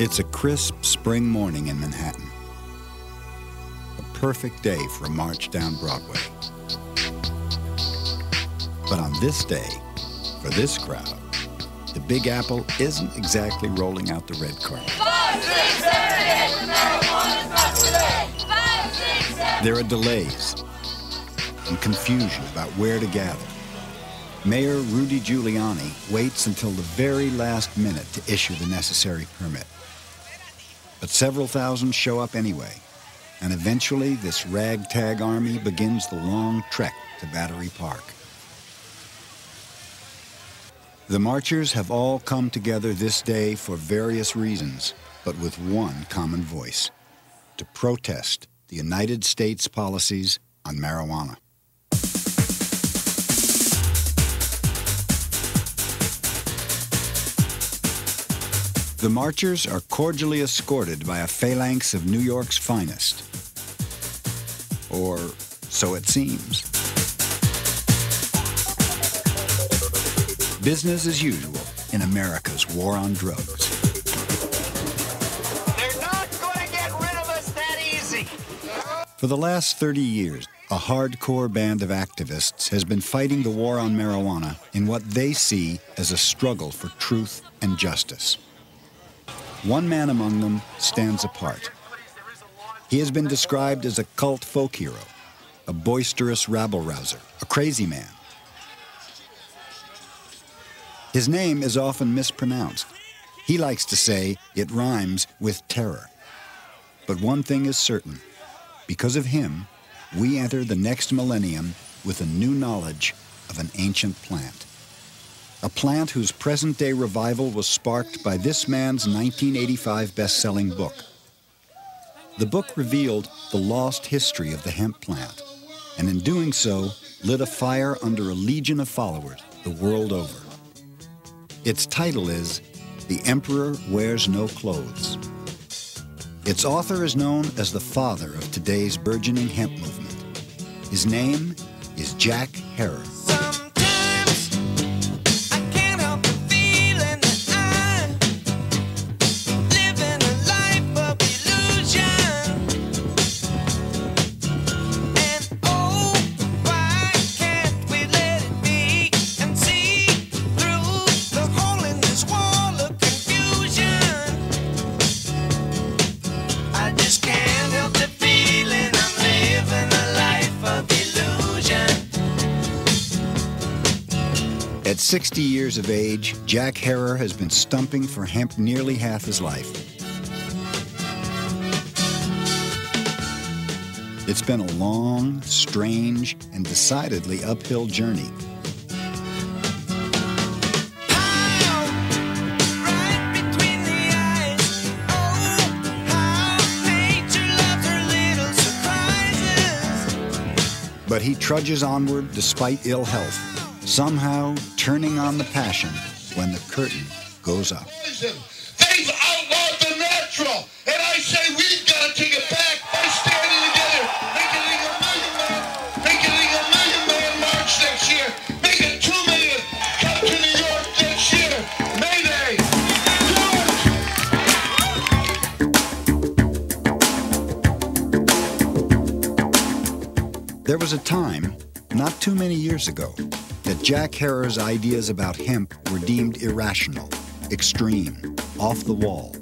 It's a crisp spring morning in Manhattan. A perfect day for a march down Broadway. But on this day, for this crowd, the Big Apple isn't exactly rolling out the red carpet. 5, 6, 7, 8, marijuana's not today. 5, 6, 7. There are delays and confusion about where to gather. Mayor Rudy Giuliani waits until the very last minute to issue the necessary permit. But several thousand show up anyway, and eventually this ragtag army begins the long trek to Battery Park. The marchers have all come together this day for various reasons, but with one common voice: to protest the United States policies on marijuana. The marchers are cordially escorted by a phalanx of New York's finest. Or so it seems. Business as usual in America's war on drugs. They're not going to get rid of us that easy. For the last 30 years, a hardcore band of activists has been fighting the war on marijuana in what they see as a struggle for truth and justice. One man among them stands apart. He has been described as a cult folk hero, a boisterous rabble-rouser, a crazy man. His name is often mispronounced. He likes to say it rhymes with terror. But one thing is certain. Because of him, we enter the next millennium with a new knowledge of an ancient plant. A plant whose present-day revival was sparked by this man's 1985 best-selling book. The book revealed the lost history of the hemp plant, and in doing so, lit a fire under a legion of followers the world over. Its title is The Emperor Wears No Clothes. Its author is known as the father of today's burgeoning hemp movement. His name is Jack Herer. At 60 years of age, Jack Herer has been stumping for hemp nearly half his life. It's been a long, strange, and decidedly uphill journey. But he trudges onward despite ill health, somehow turning on the passion when the curtain goes up. They've outlawed the natural, and I say we've got to take it back by standing together. Make it legal million march next year. Make it 2 million. Come to New York next year. Mayday. There was a time, not too many years ago, that Jack Herer's ideas about hemp were deemed irrational, extreme, off the wall.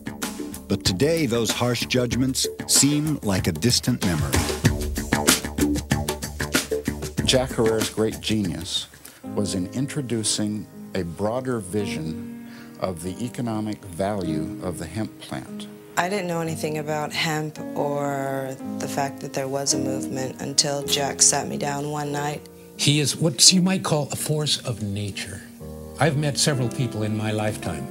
But today, those harsh judgments seem like a distant memory. Jack Herer's great genius was in introducing a broader vision of the economic value of the hemp plant. I didn't know anything about hemp or the fact that there was a movement until Jack sat me down one night. He is what you might call a force of nature. I've met several people in my lifetime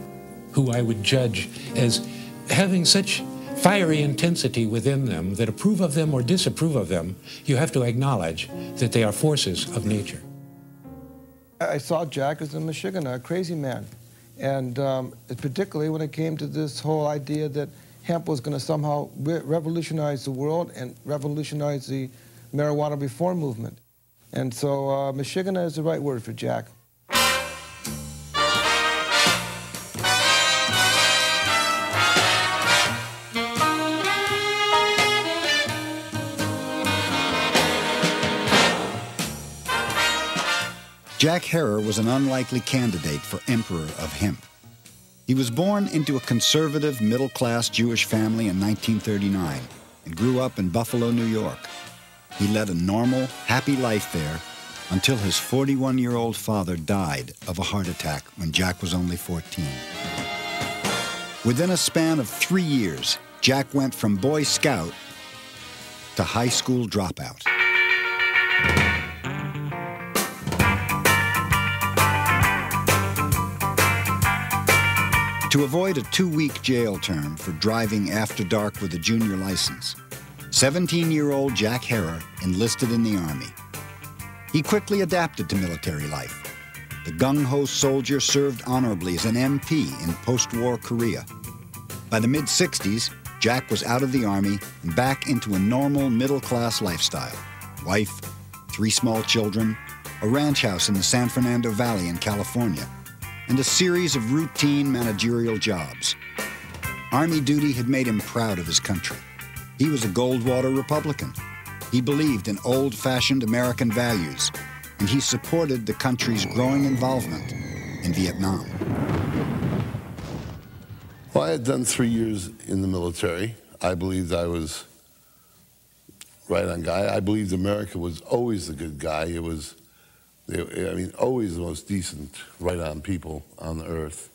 who I would judge as having such fiery intensity within them that approve of them or disapprove of them, you have to acknowledge that they are forces of nature. I saw Jack as a Michiganer, a crazy man. And particularly when it came to this whole idea that hemp was going to somehow revolutionize the world and revolutionize the marijuana reform movement. And so Michiganer is the right word for Jack. Jack Herer was an unlikely candidate for Emperor of Hemp. He was born into a conservative, middle-class Jewish family in 1939 and grew up in Buffalo, New York. He led a normal, happy life there until his 41-year-old father died of a heart attack when Jack was only 14. Within a span of 3 years, Jack went from Boy Scout to high school dropout. To avoid a 2-week jail term for driving after dark with a junior license, 17-year-old Jack Herer enlisted in the Army. He quickly adapted to military life. The gung-ho soldier served honorably as an MP in post-war Korea. By the mid-60s, Jack was out of the Army and back into a normal middle-class lifestyle. Wife, 3 small children, a ranch house in the San Fernando Valley in California, and a series of routine managerial jobs. Army duty had made him proud of his country. He was a Goldwater Republican. He believed in old-fashioned American values, and he supported the country's growing involvement in Vietnam. Well, I had done 3 years in the military. I believed I was right on guy. I believed America was always the good guy. It was, I mean, always the most decent, right-on people on the earth.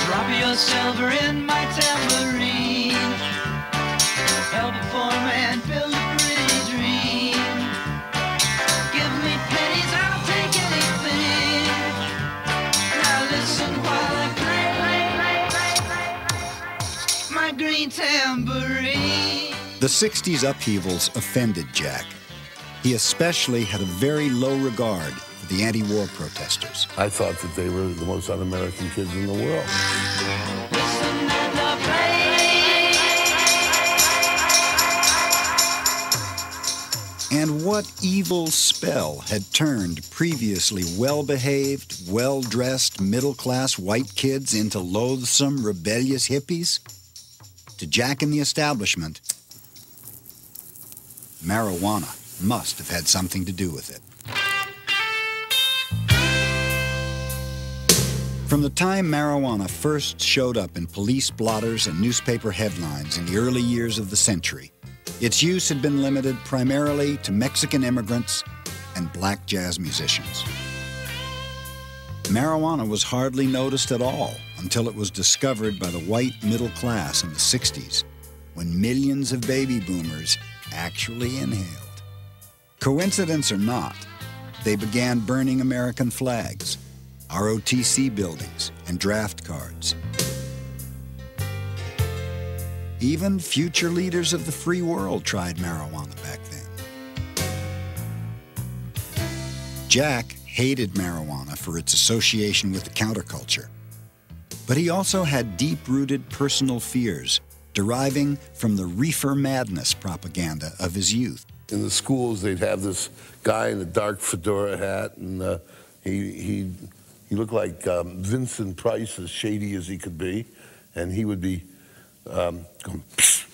Drop your silver in my tambourine. Help a poor man build a pretty dream. Give me pennies, I'll take anything. Now listen while I play my green tambourine. The 60s upheavals offended Jack. He especially had a very low regard for the anti-war protesters. I thought that they were the most un-American kids in the world. Listen and play. And what evil spell had turned previously well-behaved, well-dressed, middle-class white kids into loathsome, rebellious hippies? To Jack and the establishment, marijuana must have had something to do with it. From the time marijuana first showed up in police blotters and newspaper headlines in the early years of the century, its use had been limited primarily to Mexican immigrants and black jazz musicians. Marijuana was hardly noticed at all until it was discovered by the white middle class in the 60s, when millions of baby boomers actually inhaled. Coincidence or not, they began burning American flags, ROTC buildings, and draft cards. Even future leaders of the free world tried marijuana back then. Jack hated marijuana for its association with the counterculture, but he also had deep-rooted personal fears deriving from the reefer madness propaganda of his youth. In the schools, they'd have this guy in a dark fedora hat, and he looked like Vincent Price, as shady as he could be, and he would be going, psst.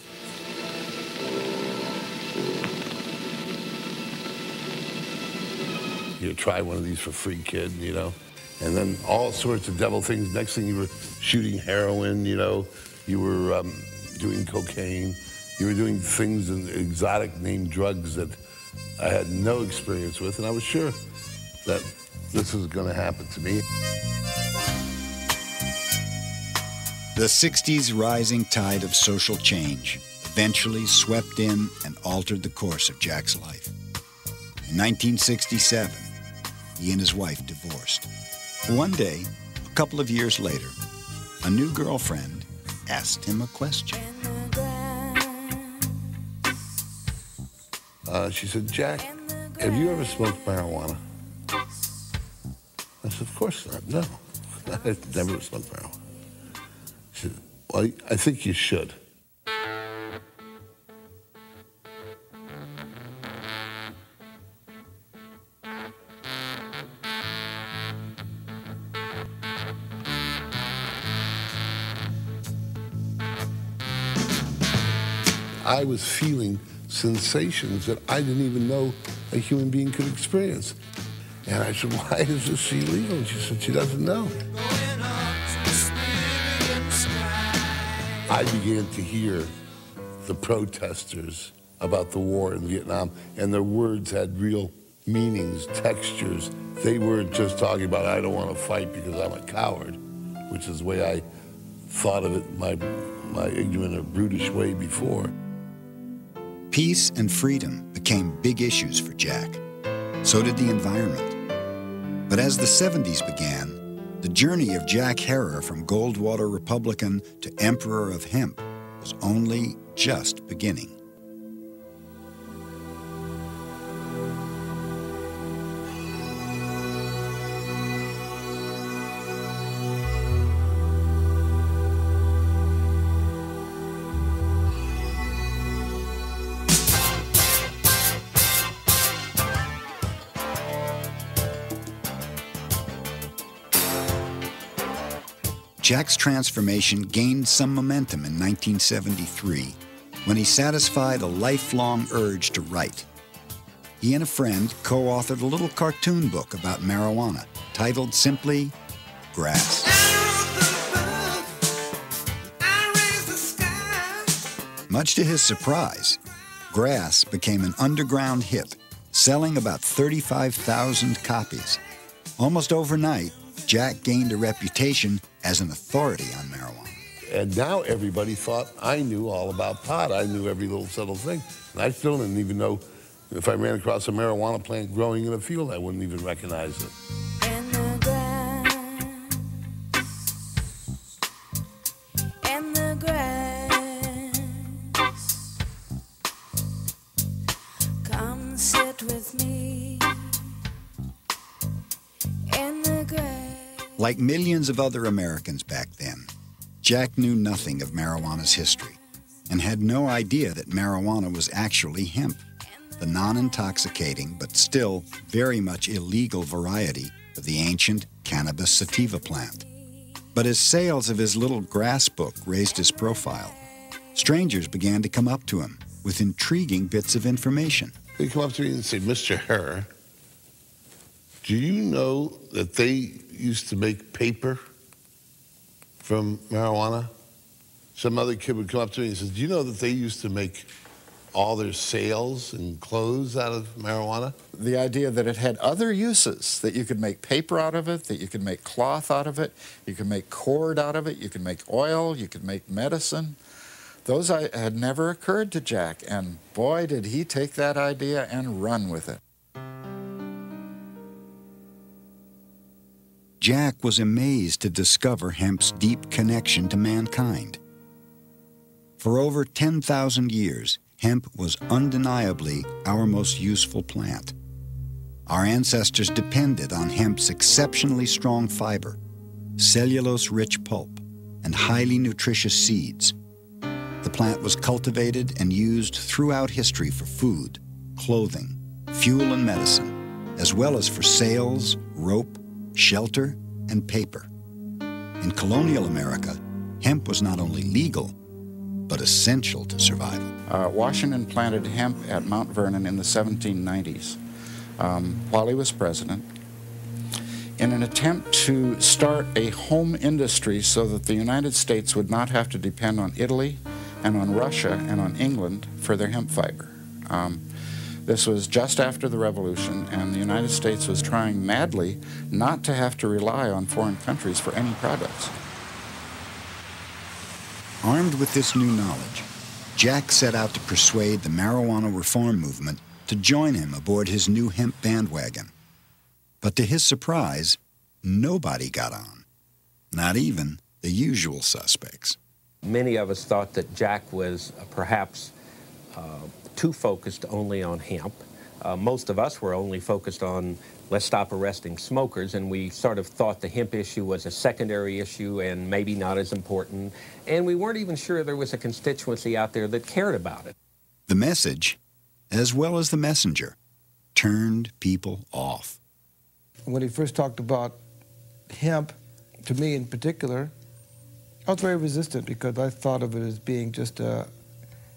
You try one of these for free, kid, you know? And then all sorts of devil things. Next thing you were shooting heroin, you know? You were doing cocaine. You were doing things and exotic named drugs that I had no experience with, and I was sure that this was going to happen to me. The 60s rising tide of social change eventually swept in and altered the course of Jack's life. In 1967, he and his wife divorced. One day, a couple of years later, a new girlfriend asked him a question. She said, "Jack, have you ever smoked marijuana?" I said, "Of course not, no. I've never smoked marijuana." She said, "Well, I think you should." I was feeling sensations that I didn't even know a human being could experience. And I said, why is this illegal? And she said, she doesn't know. I began to hear the protesters about the war in Vietnam, and their words had real meanings, textures. They weren't just talking about, I don't want to fight because I'm a coward, which is the way I thought of it, my ignorant or brutish way before. Peace and freedom became big issues for Jack. So did the environment. But as the 70s began, the journey of Jack Herer from Goldwater Republican to Emperor of Hemp was only just beginning. Jack's transformation gained some momentum in 1973 when he satisfied a lifelong urge to write. He and a friend co-authored a little cartoon book about marijuana titled simply Grass. Much to his surprise, Grass became an underground hit, selling about 35,000 copies. Almost overnight, Jack gained a reputation as an authority on marijuana. And now everybody thought I knew all about pot. I knew every little subtle thing. And I still didn't even know if I ran across a marijuana plant growing in a field, I wouldn't even recognize it. And the grass, come sit with me in the grass. Like millions of other Americans back then, Jack knew nothing of marijuana's history and had no idea that marijuana was actually hemp, the non-intoxicating but still very much illegal variety of the ancient cannabis sativa plant. But as sales of his little Grass book raised his profile, strangers began to come up to him with intriguing bits of information. They come up to me and say, Mr. Herer, do you know that they used to make paper from marijuana? Some other kid would come up to me and says, do you know that they used to make all their sales and clothes out of marijuana? The idea that it had other uses, that you could make paper out of it, that you could make cloth out of it, you could make cord out of it, you could make oil, you could make medicine. Those had never occurred to Jack, and boy, did he take that idea and run with it. Jack was amazed to discover hemp's deep connection to mankind. For over 10,000 years, hemp was undeniably our most useful plant. Our ancestors depended on hemp's exceptionally strong fiber, cellulose-rich pulp, and highly nutritious seeds. The plant was cultivated and used throughout history for food, clothing, fuel and medicine, as well as for sails, rope, shelter, and paper. In colonial America, hemp was not only legal, but essential to survival. Washington planted hemp at Mount Vernon in the 1790s while he was president in an attempt to start a home industry so that the United States would not have to depend on Italy and on Russia and on England for their hemp fiber. This was just after the Revolution, and the United States was trying madly not to have to rely on foreign countries for any products. Armed with this new knowledge, Jack set out to persuade the marijuana reform movement to join him aboard his new hemp bandwagon. But to his surprise, nobody got on, not even the usual suspects. Many of us thought that Jack was perhaps too focused only on hemp. Most of us were only focused on let's stop arresting smokers, and we sort of thought the hemp issue was a secondary issue and maybe not as important, and we weren't even sure there was a constituency out there that cared about it. The message, as well as the messenger, turned people off. When he first talked about hemp, to me in particular, I was very resistant because I thought of it as being just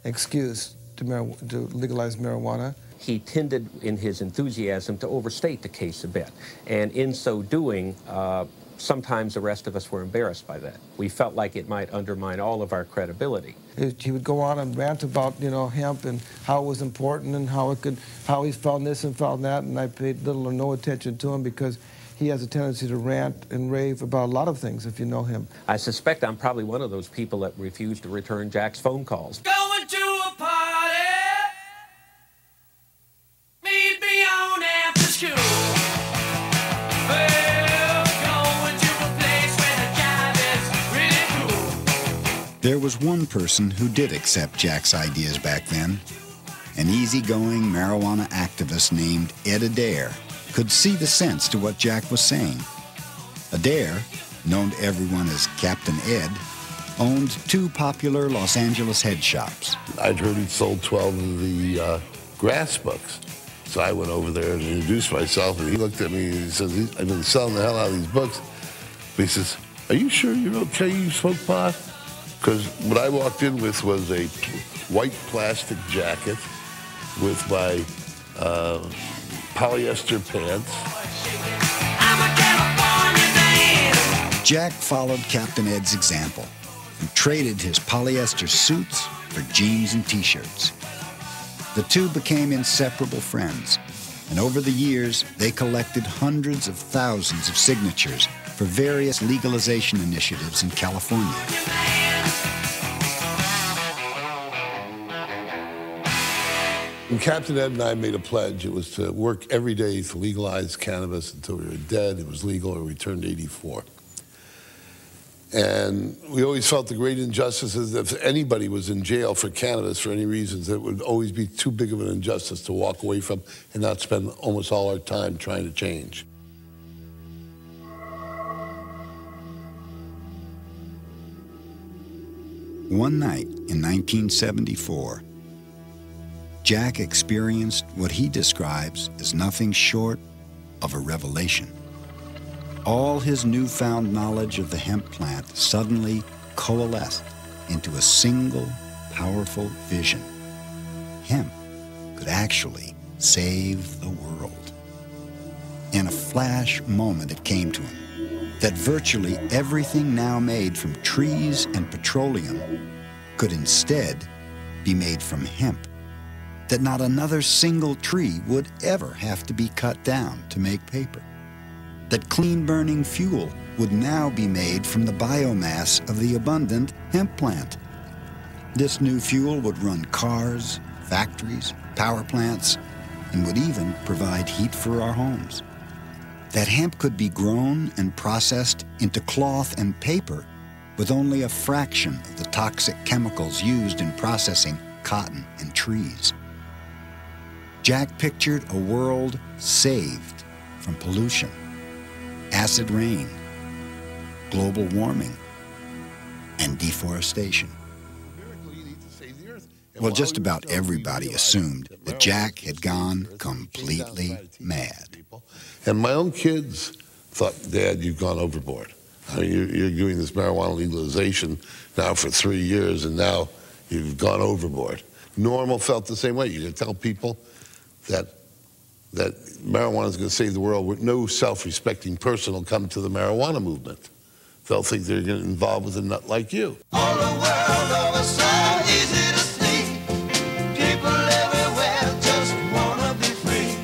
excuse to legalize marijuana. He tended, in his enthusiasm, to overstate the case a bit. And in so doing, sometimes the rest of us were embarrassed by that. We felt like it might undermine all of our credibility. He would go on and rant about, hemp and how it was important and how he found this and found that, and I paid little or no attention to him because he has a tendency to rant and rave about a lot of things, if you know him. I suspect I'm probably one of those people that refused to return Jack's phone calls. Going to a party, meet me on after school. Well, going to a place where the jive is really cool. There was one person who did accept Jack's ideas back then. An easygoing marijuana activist named Ed Adair could see the sense to what Jack was saying. Adair, known to everyone as Captain Ed, owned 2 popular Los Angeles head shops. I'd heard he'd sold 12 of the grass books. So I went over there and introduced myself, and he looked at me and he says, I've been selling the hell out of these books. But he says, are you sure you're okay you smoke pot? Because what I walked in with was a white plastic jacket with my polyester pants. Jack followed Captain Ed's example and traded his polyester suits for jeans and t-shirts. The two became inseparable friends, and over the years, they collected hundreds of thousands of signatures for various legalization initiatives in California. When Captain Ed and I made a pledge, it was to work every day to legalize cannabis until we were dead, it was legal, or we turned 84. And we always felt the great injustice is that if anybody was in jail for cannabis for any reasons, it would always be too big of an injustice to walk away from and not spend almost all our time trying to change. One night in 1974, Jack experienced what he describes as nothing short of a revelation. All his newfound knowledge of the hemp plant suddenly coalesced into a single, powerful vision. Hemp could actually save the world. In a flash moment, it came to him that virtually everything now made from trees and petroleum could instead be made from hemp. That not another single tree would ever have to be cut down to make paper. That clean-burning fuel would now be made from the biomass of the abundant hemp plant. This new fuel would run cars, factories, power plants, and would even provide heat for our homes. That hemp could be grown and processed into cloth and paper with only a fraction of the toxic chemicals used in processing cotton and trees. Jack pictured a world saved from pollution, acid rain, global warming, and deforestation. Well, just about everybody assumed that Jack had gone completely mad. And my own kids thought, Dad, you've gone overboard. I mean, you're doing this marijuana legalization now for 3 years, and now you've gone overboard. Normal felt the same way. You can tell people that marijuana is going to save the world. With no self-respecting person will come to the marijuana movement. They'll think they're getting involved with a nut like you. All the world over so easy to sleep. People everywhere just wanna be free.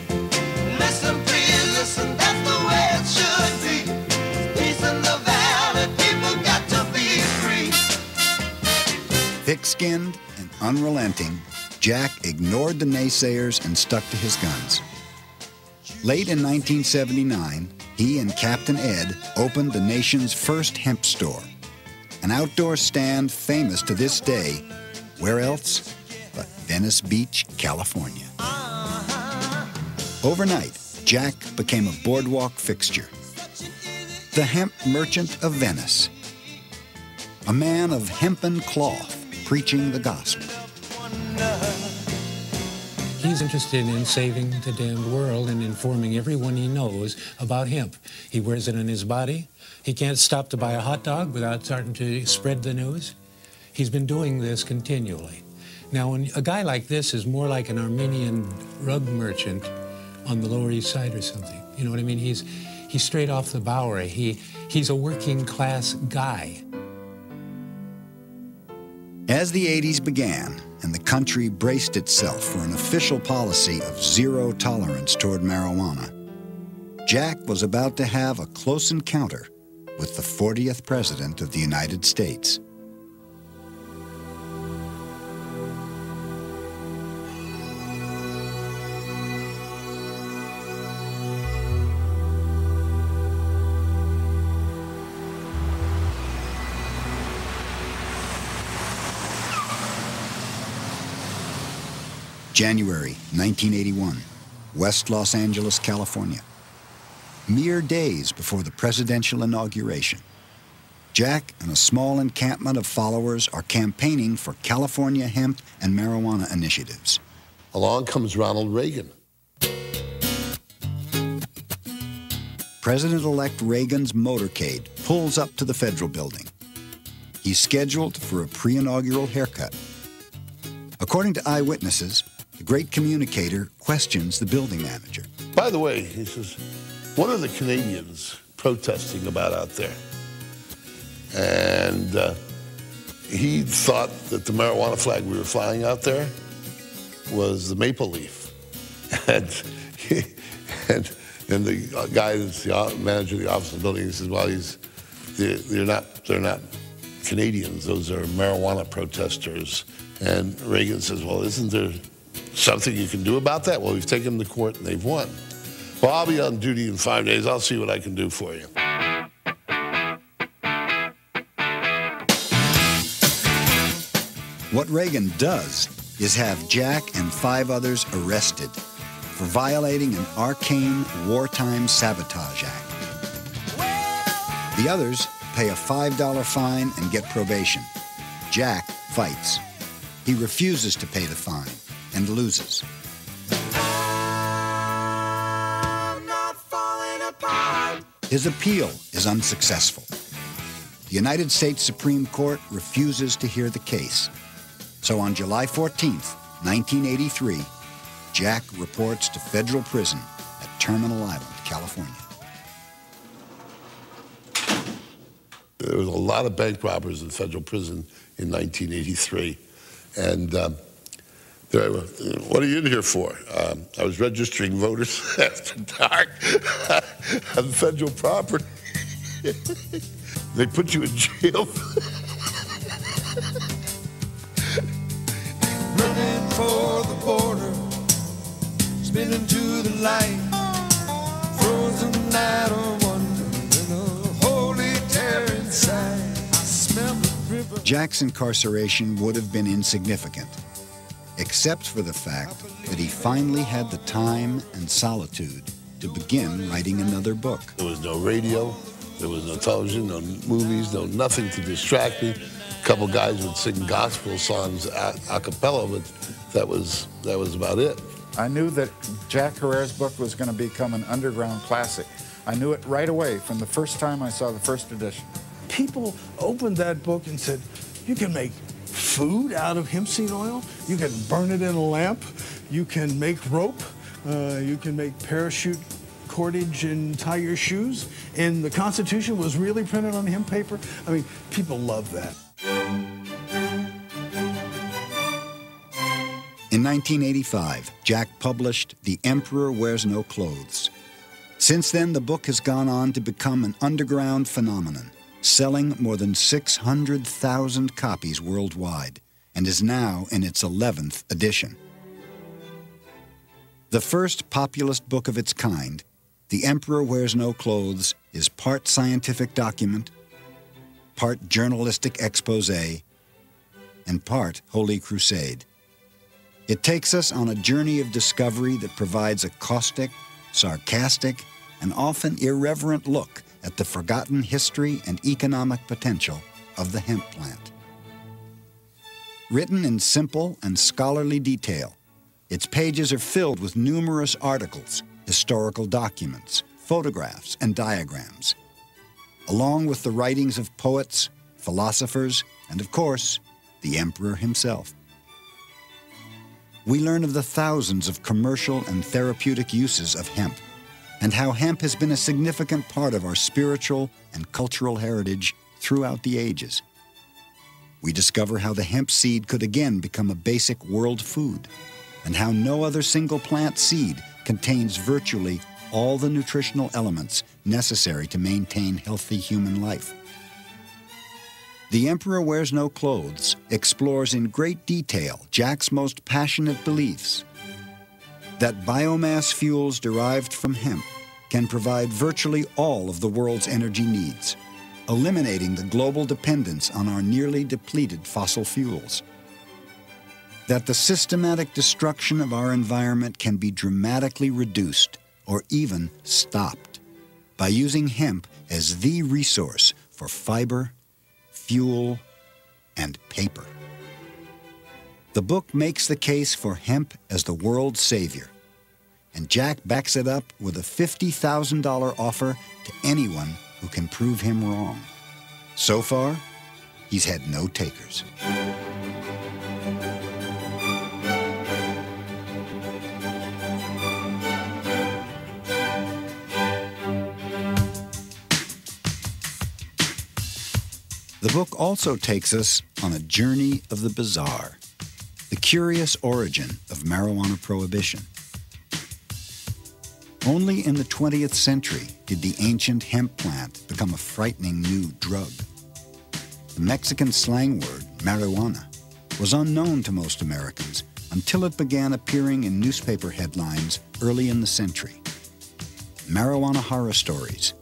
Listen, please, listen, that's the way it should be. Peace in the valley, people got to be free. Thick-skinned and unrelenting, Jack ignored the naysayers and stuck to his guns. Late in 1979, he and Captain Ed opened the nation's first hemp store, an outdoor stand famous to this day, where else but Venice Beach, California. Overnight, Jack became a boardwalk fixture, the hemp merchant of Venice, a man of hempen cloth preaching the gospel. He's interested in saving the damned world and informing everyone he knows about hemp. He wears it on his body. He can't stop to buy a hot dog without starting to spread the news. He's been doing this continually. Now, when a guy like this is more like an Armenian rug merchant on the Lower East Side or something. You know what I mean? He's straight off the Bowery. He's a working class guy. As the 80s began and the country braced itself for an official policy of zero tolerance toward marijuana, Jack was about to have a close encounter with the 40th President of the United States. January 1981, West Los Angeles, California. Mere days before the presidential inauguration, Jack and a small encampment of followers are campaigning for California hemp and marijuana initiatives. Along comes Ronald Reagan. President-elect Reagan's motorcade pulls up to the federal building. He's scheduled for a pre-inaugural haircut. According to eyewitnesses, the great communicator questions the building manager. By the way, he says, what are the Canadians protesting about out there? And he thought that the marijuana flag we were flying out there was the maple leaf. And the guy that's the manager of the office of the building, he says, well, they're not Canadians, those are marijuana protesters. And Reagan says, well, isn't there something you can do about that? Well, we've taken them to court and they've won. Well, I'll be on duty in 5 days. I'll see what I can do for you. What Reagan does is have Jack and 5 others arrested for violating an arcane wartime sabotage act. The others pay a $5 fine and get probation. Jack fights. He refuses to pay the fine and loses. His appeal is unsuccessful. The United States Supreme Court refuses to hear the case. So on July 14th, 1983, Jack reports to federal prison at Terminal Island, California. There was a lot of bank robbers in federal prison in 1983. And what are you in here for? I was registering voters after dark on federal property. They put you in jail. Running for the border, spinning to the light, frozen night of wonder, and a holy terror inside. I smell the river. Jack's incarceration would have been insignificant, except for the fact that he finally had the time and solitude to begin writing another book. There was no radio, there was no television, no movies, no nothing to distract me. A couple guys would sing gospel songs a cappella, but that was about it. I knew that Jack Herrera's book was going to become an underground classic. I knew it right away from the first time I saw the first edition. People opened that book and said, you can make food out of hemp seed oil, you can burn it in a lamp, you can make rope, you can make parachute cordage and tie your shoes, and the Constitution was really printed on hemp paper. I mean, people love that. In 1985, Jack published The Emperor Wears No Clothes. Since then, the book has gone on to become an underground phenomenon, selling more than 600,000 copies worldwide, and is now in its 11th edition. The first populist book of its kind, The Emperor Wears No Clothes, is part scientific document, part journalistic expose, and part holy crusade. It takes us on a journey of discovery that provides a caustic, sarcastic, and often irreverent look at the forgotten history and economic potential of the hemp plant. Written in simple and scholarly detail, its pages are filled with numerous articles, historical documents, photographs, and diagrams, along with the writings of poets, philosophers, and of course, the emperor himself. we learn of the thousands of commercial and therapeutic uses of hemp, and how hemp has been a significant part of our spiritual and cultural heritage throughout the ages. We discover how the hemp seed could again become a basic world food, and how no other single plant seed contains virtually all the nutritional elements necessary to maintain healthy human life. The Emperor Wears No Clothes explores in great detail Jack's most passionate beliefs: that biomass fuels derived from hemp can provide virtually all of the world's energy needs, eliminating the global dependence on our nearly depleted fossil fuels. That the systematic destruction of our environment can be dramatically reduced or even stopped by using hemp as the resource for fiber, fuel, and paper. The book makes the case for hemp as the world's savior, and Jack backs it up with a $50,000 offer to anyone who can prove him wrong. So far, he's had no takers. The book also takes us on a journey of the bizarre, the curious origin of marijuana prohibition. Only in the 20th century did the ancient hemp plant become a frightening new drug. The Mexican slang word, marijuana, was unknown to most Americans until it began appearing in newspaper headlines early in the century. Marijuana horror stories,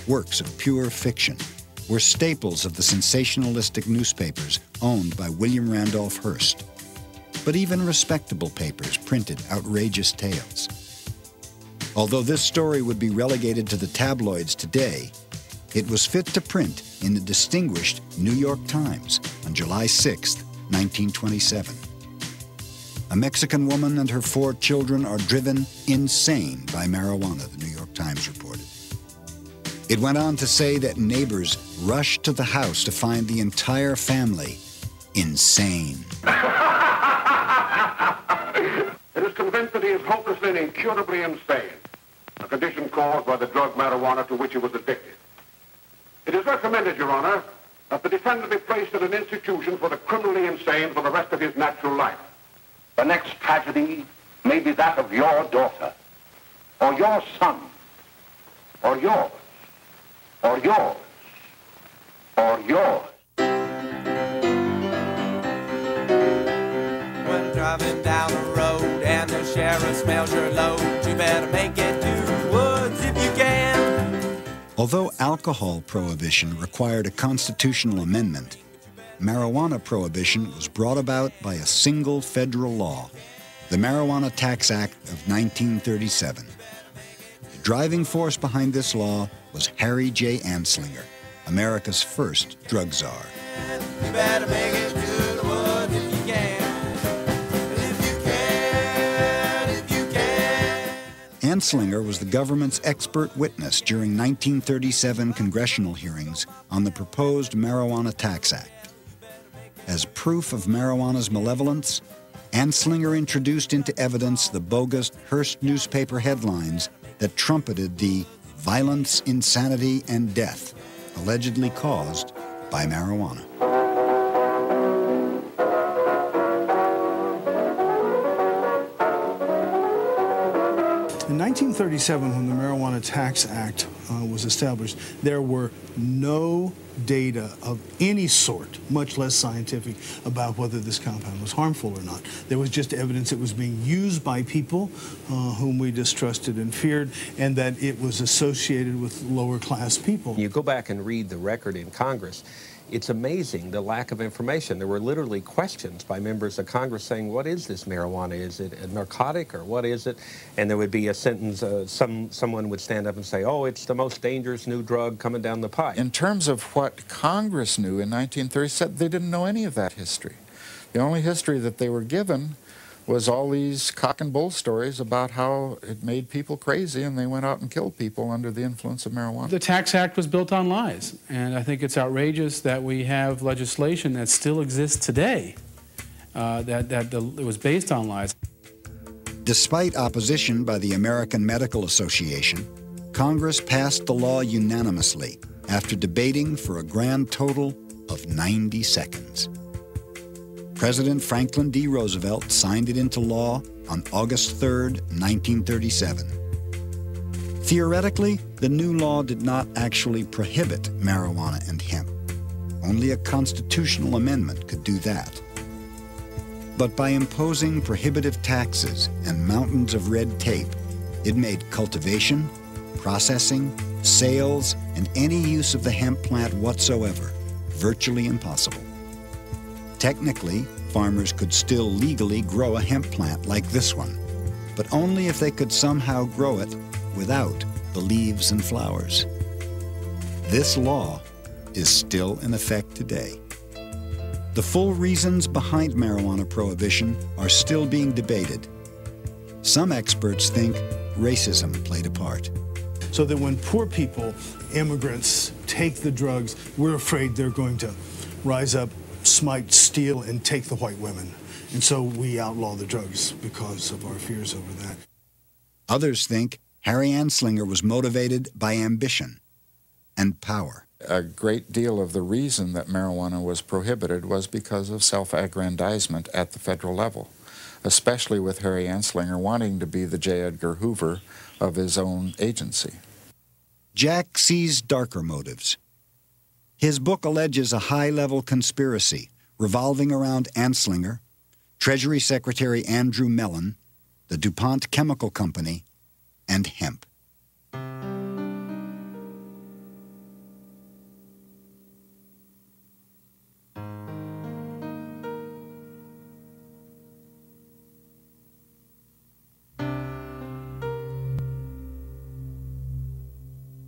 works of pure fiction, were staples of the sensationalistic newspapers owned by William Randolph Hearst. But even respectable papers printed outrageous tales. Although this story would be relegated to the tabloids today, it was fit to print in the distinguished New York Times on July 6, 1927. A Mexican woman and her 4 children are driven insane by marijuana, the New York Times reported. It went on to say that neighbors rushed to the house to find the entire family insane. It is convinced that he is hopelessly and incurably insane, a condition caused by the drug marijuana to which he was addicted. It is recommended, Your Honor, that the defendant be placed in an institution for the criminally insane for the rest of his natural life. The next tragedy may be that of your daughter, or your son, or yours, or yours, or yours. When driving down the road and the sheriff smells your load, you better make it to the woods if you can. Although alcohol prohibition required a constitutional amendment, marijuana prohibition was brought about by a single federal law, the Marijuana Tax Act of 1937. The driving force behind this law was Harry J. Anslinger, America's first drug czar. You better make it to the woods if you can. If you can. Anslinger was the government's expert witness during 1937 congressional hearings on the proposed Marijuana Tax Act. As proof of marijuana's malevolence, Anslinger introduced into evidence the bogus Hearst newspaper headlines that trumpeted the violence, insanity, and death allegedly caused by marijuana. In 1937, when the Marijuana Tax Act was established, there were no data of any sort, much less scientific, about whether this compound was harmful or not. There was just evidence it was being used by people whom we distrusted and feared, and that it was associated with lower class people. You go back and read the record in Congress, it's amazing the lack of information. There were literally questions by members of Congress saying, what is this marijuana? Is it a narcotic or what is it? And there would be a sentence, someone would stand up and say, oh, it's the most dangerous new drug coming down the pipe. In terms of what Congress knew in 1937, they didn't know any of that history. The only history that they were given was all these cock and bull stories about how it made people crazy and they went out and killed people under the influence of marijuana. The Tax Act was built on lies, and I think it's outrageous that we have legislation that still exists today it was based on lies. Despite opposition by the American Medical Association, Congress passed the law unanimously after debating for a grand total of 90 seconds. President Franklin D. Roosevelt signed it into law on August 3, 1937. Theoretically, the new law did not actually prohibit marijuana and hemp. Only a constitutional amendment could do that. But by imposing prohibitive taxes and mountains of red tape, it made cultivation, processing, sales, and any use of the hemp plant whatsoever virtually impossible. Technically, farmers could still legally grow a hemp plant like this one, but only if they could somehow grow it without the leaves and flowers. This law is still in effect today. The full reasons behind marijuana prohibition are still being debated. Some experts think racism played a part. So that when poor people, immigrants, take the drugs, we're afraid they're going to rise up, smite, steal, and take the white women. And so we outlaw the drugs because of our fears over that. Others think Harry Anslinger was motivated by ambition and power. A great deal of the reason that marijuana was prohibited was because of self-aggrandizement at the federal level, especially with Harry Anslinger wanting to be the J. Edgar Hoover of his own agency. Jack sees darker motives. His book alleges a high-level conspiracy revolving around Anslinger, Treasury Secretary Andrew Mellon, the DuPont Chemical Company, and hemp.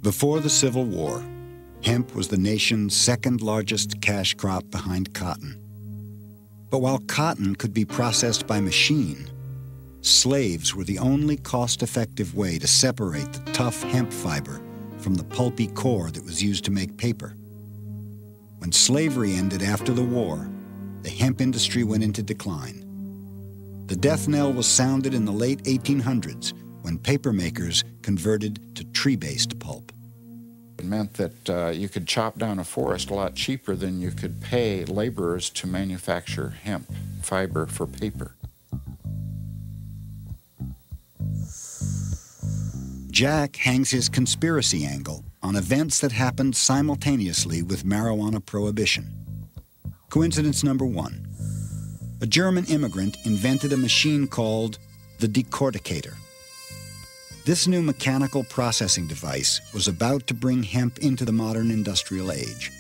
Before the Civil War, hemp was the nation's second-largest cash crop behind cotton. But while cotton could be processed by machine, slaves were the only cost-effective way to separate the tough hemp fiber from the pulpy core that was used to make paper. When slavery ended after the war, the hemp industry went into decline. The death knell was sounded in the late 1800s when paper makers converted to tree-based pulp. It meant that you could chop down a forest a lot cheaper than you could pay laborers to manufacture hemp fiber for paper. Jack hangs his conspiracy angle on events that happened simultaneously with marijuana prohibition. Coincidence number one. A German immigrant invented a machine called the decorticator. This new mechanical processing device was about to bring hemp into the modern industrial age.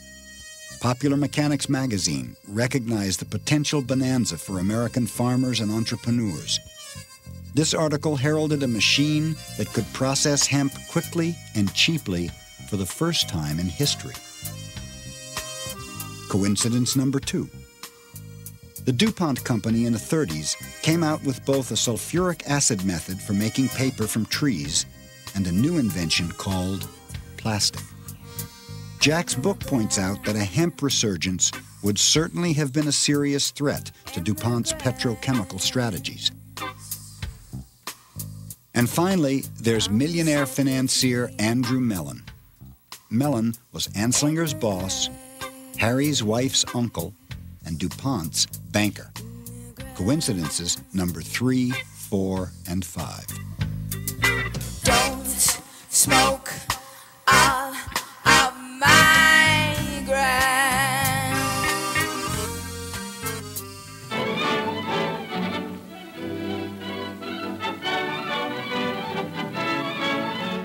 Popular Mechanics magazine recognized the potential bonanza for American farmers and entrepreneurs. This article heralded a machine that could process hemp quickly and cheaply for the first time in history. Coincidence number two. The DuPont company in the 30s came out with both a sulfuric acid method for making paper from trees and a new invention called plastic. Jack's book points out that a hemp resurgence would certainly have been a serious threat to DuPont's petrochemical strategies. And finally, there's millionaire financier Andrew Mellon. Mellon was Anslinger's boss, Harry's wife's uncle, and DuPont's banker. Coincidences number 3, 4, and 5. Don't smoke all of my grass.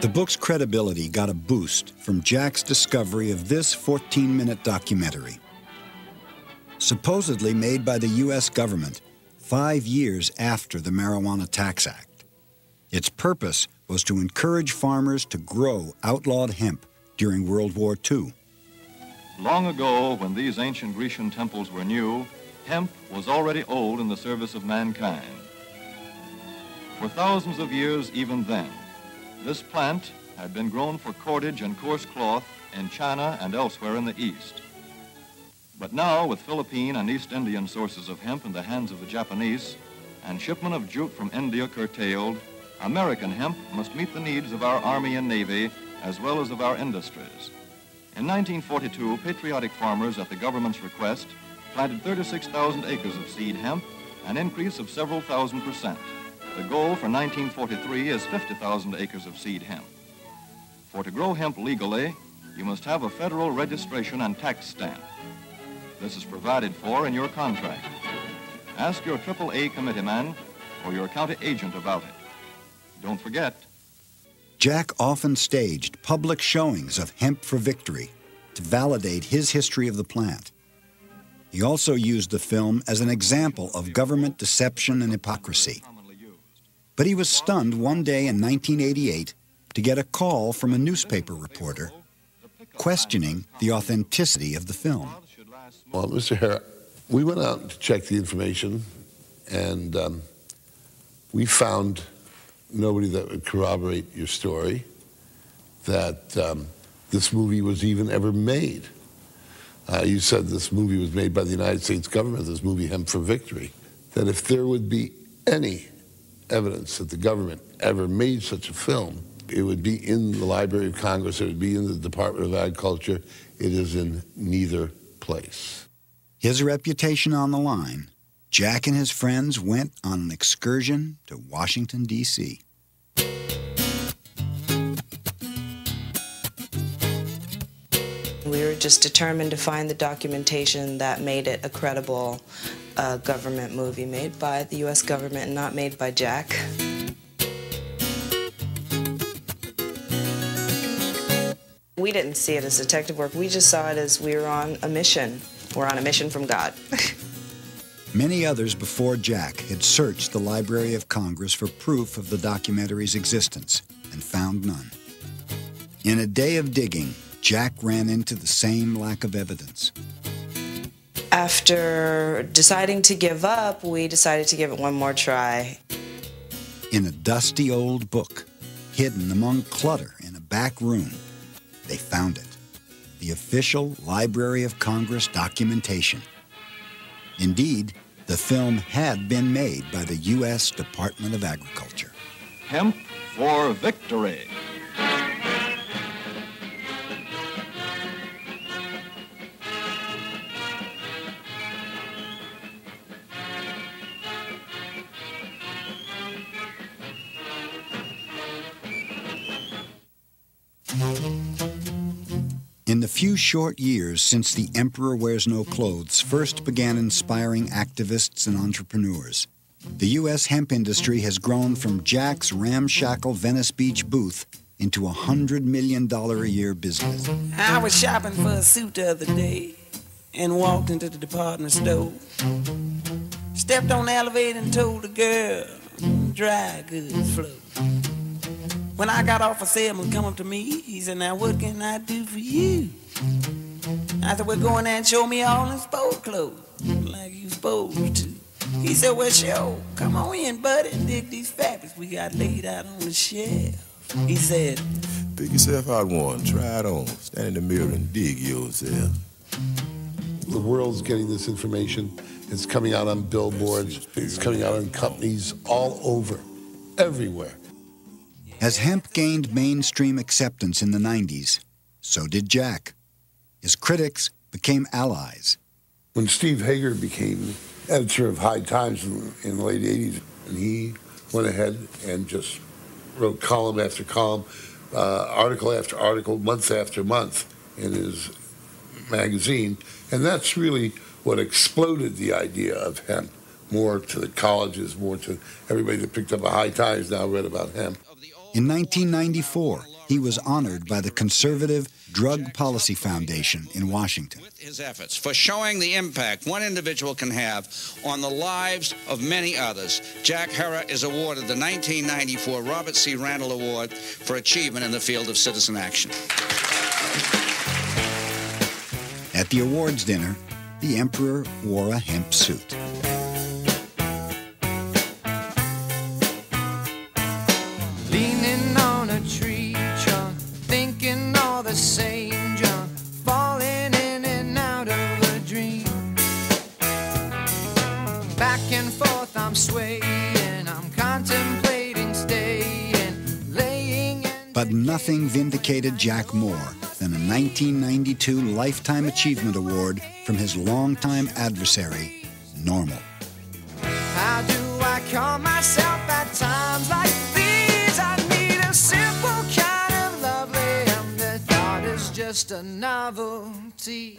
The book's credibility got a boost from Jack's discovery of this 14-minute documentary. Supposedly made by the U.S. government 5 years after the Marijuana Tax Act. Its purpose was to encourage farmers to grow outlawed hemp during World War II. Long ago, when these ancient Grecian temples were new, hemp was already old in the service of mankind. For thousands of years even then, this plant had been grown for cordage and coarse cloth in China and elsewhere in the East. But now, with Philippine and East Indian sources of hemp in the hands of the Japanese, and shipment of jute from India curtailed, American hemp must meet the needs of our Army and Navy as well as of our industries. In 1942, patriotic farmers at the government's request planted 36,000 acres of seed hemp, an increase of several thousand%. The goal for 1943 is 50,000 acres of seed hemp. For to grow hemp legally, you must have a federal registration and tax stamp. This is provided for in your contract. Ask your AAA committeeman or your county agent about it. Don't forget, Jack often staged public showings of Hemp for Victory to validate his history of the plant. He also used the film as an example of government deception and hypocrisy. But he was stunned one day in 1988 to get a call from a newspaper reporter questioning the authenticity of the film. Well, Mr. Hara, we went out to check the information, and we found nobody that would corroborate your story, that this movie was even ever made. You said this movie was made by the United States government, this movie Hemp for Victory, that if there would be any evidence that the government ever made such a film, it would be in the Library of Congress, it would be in the Department of Agriculture. It is in neither place. His reputation on the line, Jack and his friends went on an excursion to Washington, D.C. We were just determined to find the documentation that made it a credible government movie made by the U.S. government and not made by Jack. We didn't see it as detective work. We just saw it as we were on a mission. We're on a mission from God. Many others before Jack had searched the Library of Congress for proof of the documentary's existence and found none. In a day of digging, Jack ran into the same lack of evidence. After deciding to give up, we decided to give it one more try. In a dusty old book, hidden among clutter in a back room, they found it. The official Library of Congress documentation. Indeed, the film had been made by the U.S. Department of Agriculture. Hemp for Victory. In the few short years since The Emperor Wears No Clothes first began inspiring activists and entrepreneurs, the U.S. hemp industry has grown from Jack's ramshackle Venice Beach booth into a $100 million a year business. I was shopping for a suit the other day and walked into the department store. Stepped on the elevator and told the girl, dry goods flow. When I got off, a salesman come up to me. He said, now what can I do for you? I said, well, go in there and show me all in sport clothes, like you supposed to. He said, well, sure, come on in, buddy, and dig these fabrics we got laid out on the shelf. He said, pick yourself out one, try it on, stand in the mirror and dig yourself. The world's getting this information. It's coming out on billboards. It's coming out on companies all over, everywhere. As hemp gained mainstream acceptance in the 90s, so did Jack. His critics became allies. When Steve Hager became editor of High Times in the late 80s, and he went ahead and just wrote column after column, article after article, month after month in his magazine, and that's really what exploded the idea of hemp, more to the colleges, more to everybody that picked up a High Times now read about hemp. In 1994, he was honored by the conservative Drug Policy Foundation in Washington. His efforts for showing the impact one individual can have on the lives of many others, Jack Hara is awarded the 1994 Robert C. Randall Award for achievement in the field of citizen action. At the awards dinner, the emperor wore a hemp suit. Leaning on a tree trunk, thinking all the same junk, falling in and out of a dream. Back and forth I'm swaying, I'm contemplating staying, laying in. But nothing vindicated Jack more than a 1992 Lifetime Achievement Award from his longtime adversary, Normal. How do I calm myself at times like these? I need a simple kind of lovely, and the thought is just a novelty.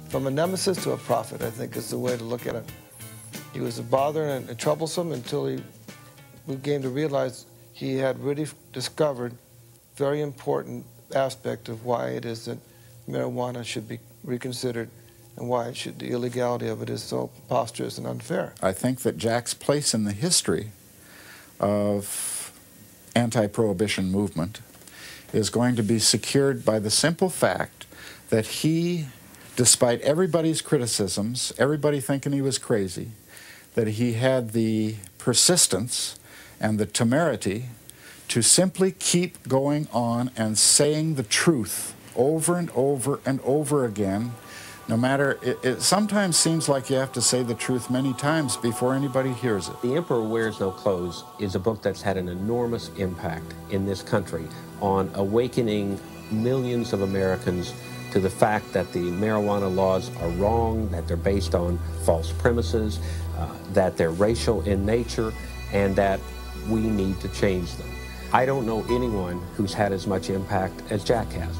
From a nemesis to a prophet, I think, is the way to look at it. He was a bother and troublesome until we came to realize he had really discovered very important aspect of why it is that marijuana should be reconsidered and why the illegality of it is so preposterous and unfair. I think that Jack's place in the history of anti-prohibition movement is going to be secured by the simple fact that he, despite everybody's criticisms, everybody thinking he was crazy, that he had the persistence and the temerity to simply keep going on and saying the truth over and over and over again, no matter, it sometimes seems like you have to say the truth many times before anybody hears it. The Emperor Wears No Clothes is a book that's had an enormous impact in this country on awakening millions of Americans to the fact that the marijuana laws are wrong, that they're based on false premises, that they're racial in nature, and that we need to change them. I don't know anyone who's had as much impact as Jack has.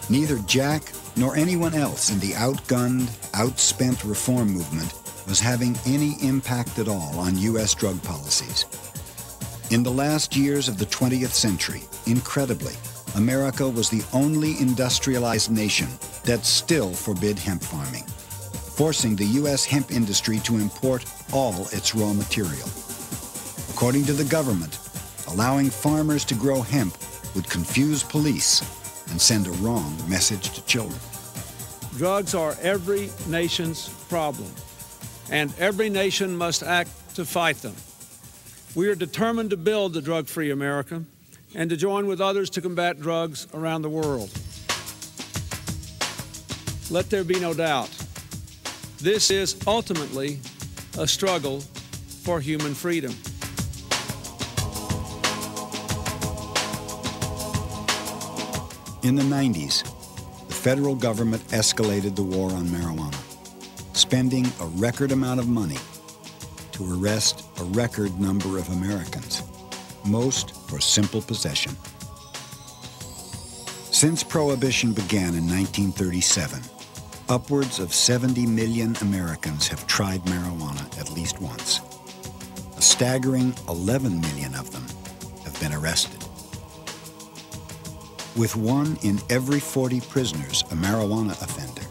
Neither Jack nor anyone else in the outgunned, outspent reform movement was having any impact at all on U.S. drug policies. In the last years of the 20th century, incredibly, America was the only industrialized nation that still forbid hemp farming, forcing the U.S. hemp industry to import all its raw material. According to the government, allowing farmers to grow hemp would confuse police and send a wrong message to children. Drugs are every nation's problem, and every nation must act to fight them. We are determined to build the drug-free America and to join with others to combat drugs around the world. Let there be no doubt, this is ultimately a struggle for human freedom. In the 90s, the federal government escalated the war on marijuana, spending a record amount of money to arrest a record number of Americans, most for simple possession. Since Prohibition began in 1937, upwards of 70 million Americans have tried marijuana at least once. A staggering 11 million of them have been arrested. With 1 in every 40 prisoners a marijuana offender,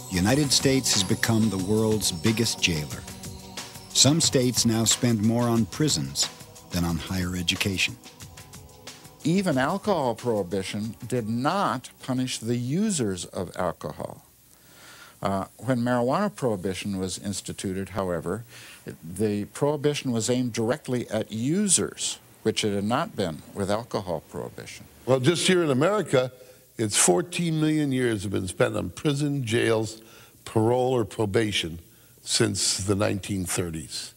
the United States has become the world's biggest jailer. Some states now spend more on prisons than on higher education. Even alcohol prohibition did not punish the users of alcohol. When marijuana prohibition was instituted, however, the prohibition was aimed directly at users, which it had not been with alcohol prohibition. Well, just here in America, it's 14 million years have been spent on prison, jails, parole, or probation since the 1930s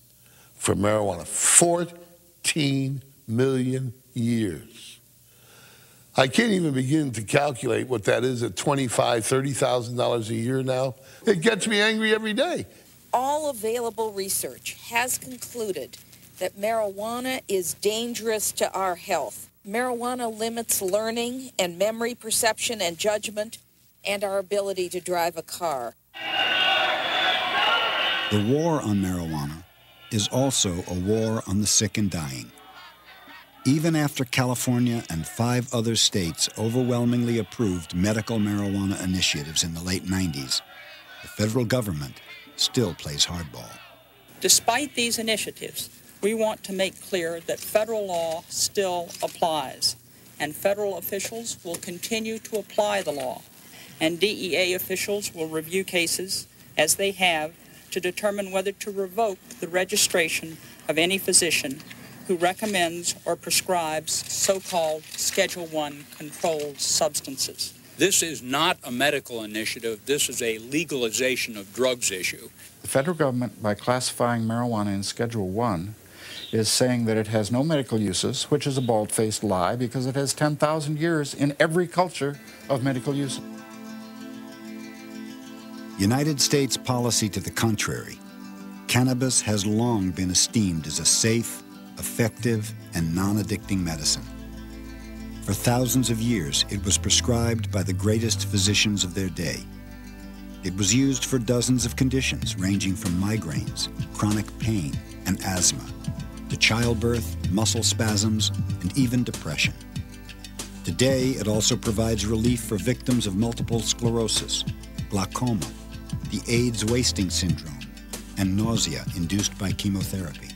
for marijuana. 14 million years. I can't even begin to calculate what that is at $25,000, $30,000 a year now. It gets me angry every day. All available research has concluded that marijuana is dangerous to our health. Marijuana limits learning and memory perception and judgment and our ability to drive a car. The war on marijuana is also a war on the sick and dying. Even after California and 5 other states overwhelmingly approved medical marijuana initiatives in the late 90s, the federal government still plays hardball. Despite these initiatives, we want to make clear that federal law still applies and federal officials will continue to apply the law, and DEA officials will review cases, as they have, to determine whether to revoke the registration of any physician who recommends or prescribes so-called Schedule I controlled substances. This is not a medical initiative. This is a legalization of drugs issue. The federal government, by classifying marijuana in Schedule I, is saying that it has no medical uses, which is a bald-faced lie because it has 10,000 years in every culture of medical use. United States policy to the contrary, cannabis has long been esteemed as a safe, effective, and non-addicting medicine. For thousands of years, it was prescribed by the greatest physicians of their day. It was used for dozens of conditions, ranging from migraines, chronic pain, and asthma, to childbirth, muscle spasms, and even depression. Today, it also provides relief for victims of multiple sclerosis, glaucoma, the AIDS wasting syndrome, and nausea induced by chemotherapy.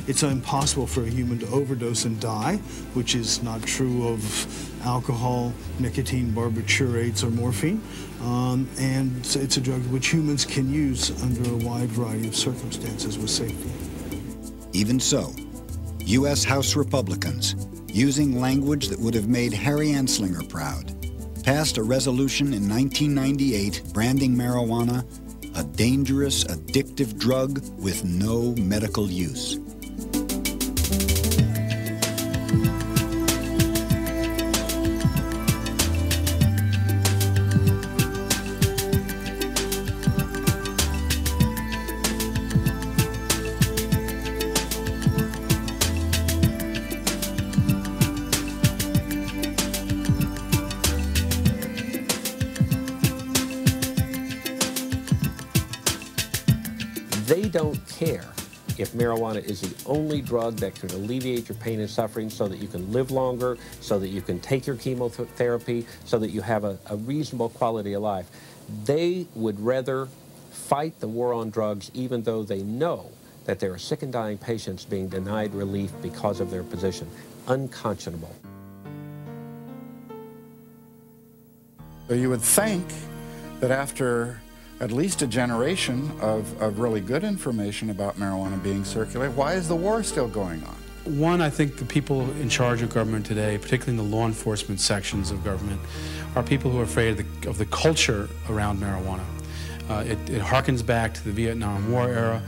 It's impossible for a human to overdose and die, which is not true of alcohol, nicotine, barbiturates, or morphine. And it's a drug which humans can use under a wide variety of circumstances with safety. Even so, U.S. House Republicans, using language that would have made Harry Anslinger proud, passed a resolution in 1998 branding marijuana a dangerous, addictive drug with no medical use. They don't care if marijuana is the only drug that can alleviate your pain and suffering so that you can live longer, so that you can take your chemotherapy, so that you have a reasonable quality of life. They would rather fight the war on drugs even though they know that there are sick and dying patients being denied relief because of their position. Unconscionable. So you would think that after at least a generation of really good information about marijuana being circulated, why is the war still going on? One, I think the people in charge of government today, particularly in the law enforcement sections of government, are people who are afraid of the culture around marijuana. It harkens back to the Vietnam War era,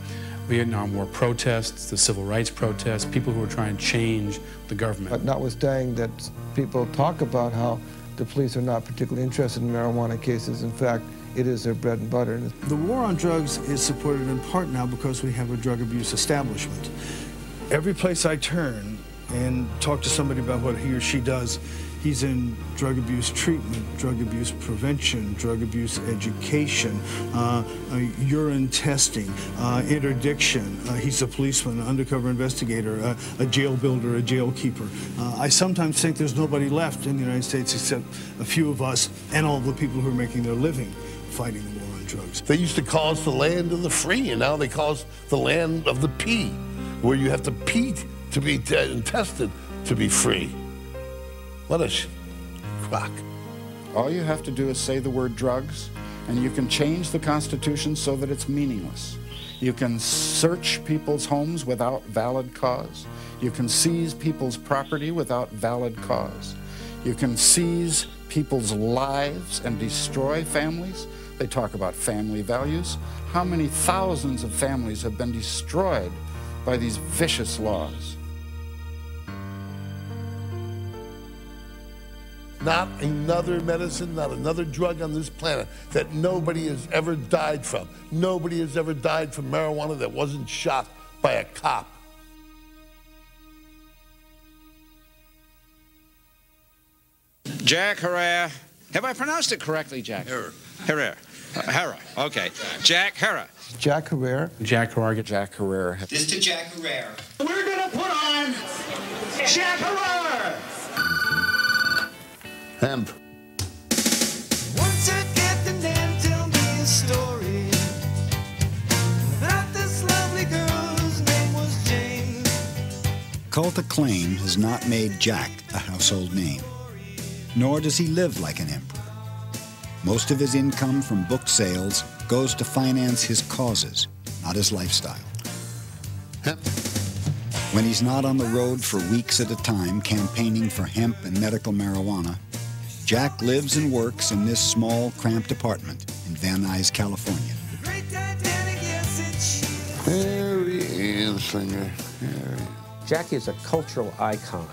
Vietnam War protests, the civil rights protests, people who are trying to change the government. But notwithstanding that people talk about how the police are not particularly interested in marijuana cases, in fact, it is their bread and butter. The war on drugs is supported in part now because we have a drug abuse establishment. Every place I turn and talk to somebody about what he or she does, he's in drug abuse treatment, drug abuse prevention, drug abuse education, urine testing, interdiction. He's a policeman, an undercover investigator, a jail builder, a jail keeper. I sometimes think there's nobody left in the United States except a few of us and all the people who are making their living fighting the war on drugs. They used to call us the land of the free, and now they call us the land of the pea, where you have to pee to be tested to be free. What a crock. All you have to do is say the word drugs, and you can change the Constitution so that it's meaningless. You can search people's homes without valid cause. You can seize people's property without valid cause. You can seize people's lives and destroy families. They talk about family values. How many thousands of families have been destroyed by these vicious laws? Not another medicine, not another drug on this planet that nobody has ever died from. Nobody has ever died from marijuana that wasn't shot by a cop. Jack Herrera. Have I pronounced it correctly, Jack? Herrera. Herrera. Okay. Jack Herrera. Jack Herrera. Jack Herrera. Jack Herrera. This to Jack Herrera. We're gonna put on Jack Herrera. Hemp. Once you get the name, tell me a story about this lovely girl whose name was Jane. cult acclaim has not made Jack a household name, nor does he live like an emperor. Most of his income from book sales goes to finance his causes, not his lifestyle. When he's not on the road for weeks at a time campaigning for hemp and medical marijuana, Jack lives and works in this small, cramped apartment in Van Nuys, California. Harry Anslinger. Harry. Jack is a cultural icon.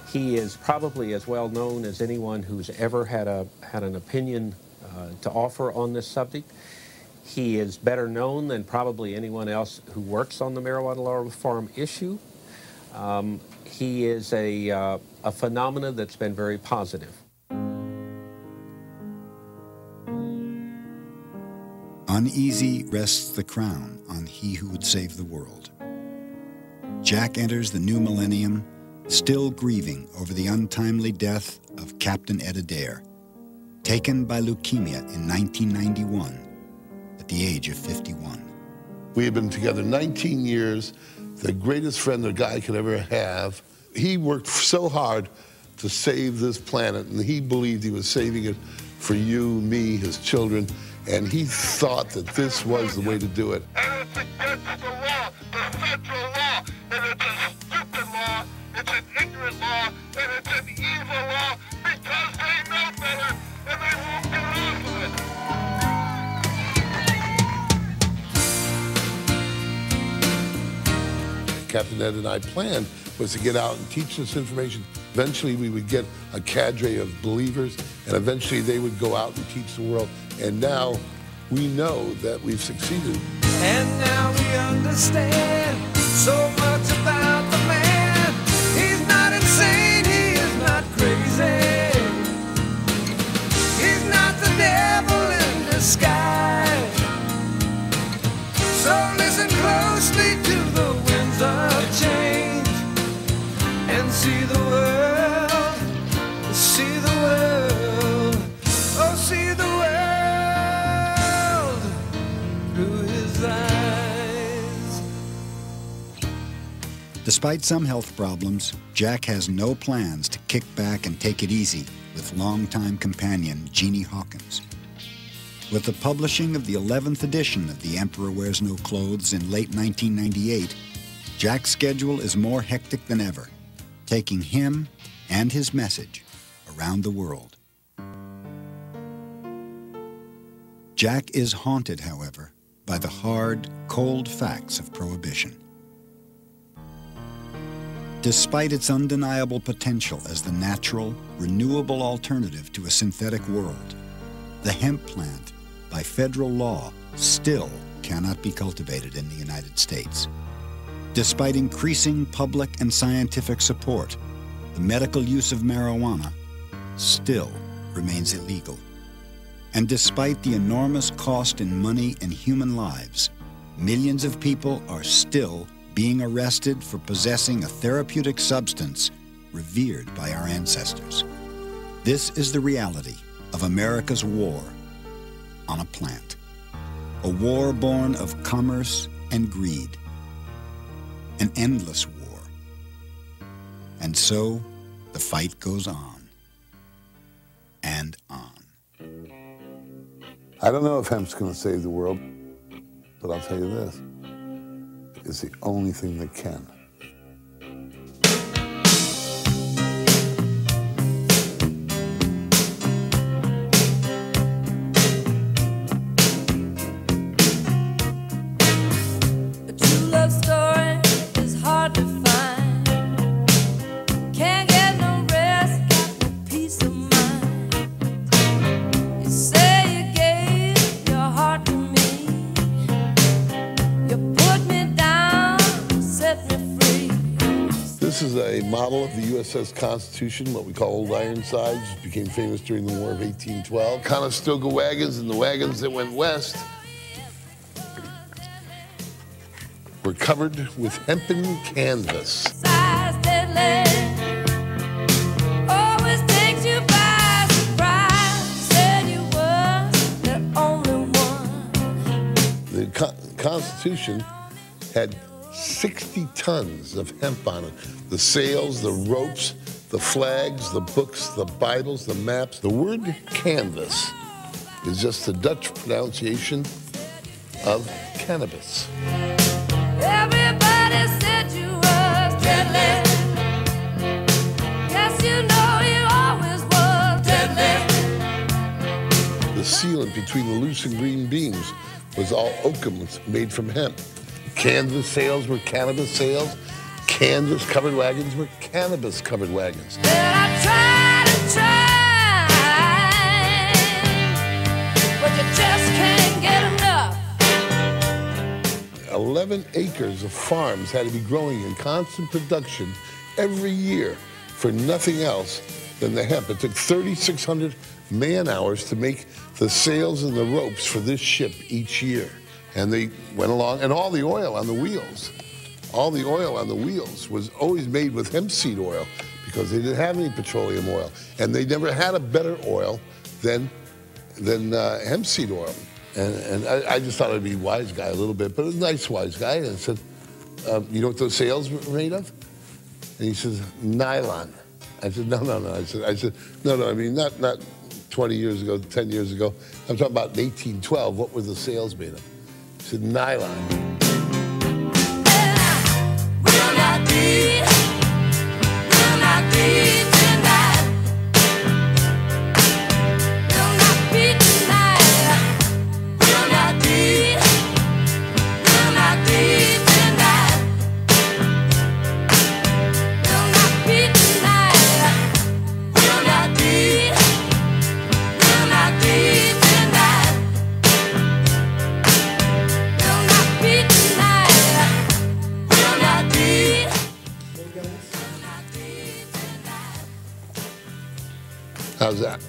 He is probably as well known as anyone who's ever had an opinion to offer on this subject. He is better known than probably anyone else who works on the marijuana law reform issue. He is a phenomenon that's been very positive. Uneasy rests the crown on he who would save the world. Jack enters the new millennium still grieving over the untimely death of Captain Ed Adair, taken by leukemia in 1991 at the age of 51. We had been together 19 years, the greatest friend a guy could ever have. He worked so hard to save this planet, and he believed he was saving it for you, me, his children, and he thought that this was the way to do it. And it's against the law, the federal law, and it's a stupid law, it's an ignorant law, and it's an evil law because they know better and they won't get off of it. Captain Ed and I planned was to get out and teach this information. Eventually we would get a cadre of believers, and eventually they would go out and teach the world. And now we know that we've succeeded. And now we understand so much about the man. He's not insane, he is not crazy. He's not the devil in disguise. So listen closely to the winds of change and see the world, see the world, oh, see the world through his eyes. Despite some health problems, Jack has no plans to kick back and take it easy with longtime companion Jeannie Hawkins. With the publishing of the 11th edition of The Emperor Wears No Clothes in late 1998, Jack's schedule is more hectic than ever, taking him and his message around the world. Jack is haunted, however, by the hard, cold facts of prohibition. Despite its undeniable potential as the natural, renewable alternative to a synthetic world, the hemp plant, by federal law, still cannot be cultivated in the United States. Despite increasing public and scientific support, the medical use of marijuana still remains illegal. And despite the enormous cost in money and human lives, millions of people are still being arrested for possessing a therapeutic substance revered by our ancestors. This is the reality of America's war on a plant, a war born of commerce and greed, an endless war. And so the fight goes on and on. I don't know if hemp's going to save the world, but I'll tell you this, it's the only thing that can. This is a model of the USS Constitution, what we call Old Ironsides, which became famous during the War of 1812. Conestoga wagons and the wagons that went west were covered with hempen canvas. The Constitution had 60 tons of hemp on it. The sails, the ropes, the flags, the books, the Bibles, the maps. The word canvas is just the Dutch pronunciation of cannabis. Everybody said you was deadly. Yes, you know you always was deadly. The sealant between the loose and green beams was all oakum made from hemp. Canvas sails were cannabis sails. Canvas-covered wagons were cannabis-covered wagons. But I tried and tried, but you just can't get enough. 11 acres of farms had to be growing in constant production every year for nothing else than the hemp. It took 3,600 man-hours to make the sails and the ropes for this ship each year. And they went along, and all the oil on the wheels was always made with hemp seed oil because they didn't have any petroleum oil. And they never had a better oil than hemp seed oil. And I just thought I'd be a wise guy a little bit, but a nice wise guy. And I said, you know what those sails were made of? And he says, nylon. I said, no. I said, no, I mean, not 20 years ago, 10 years ago. I'm talking about in 1812. What were the sails made of? He said, nylon. How's that?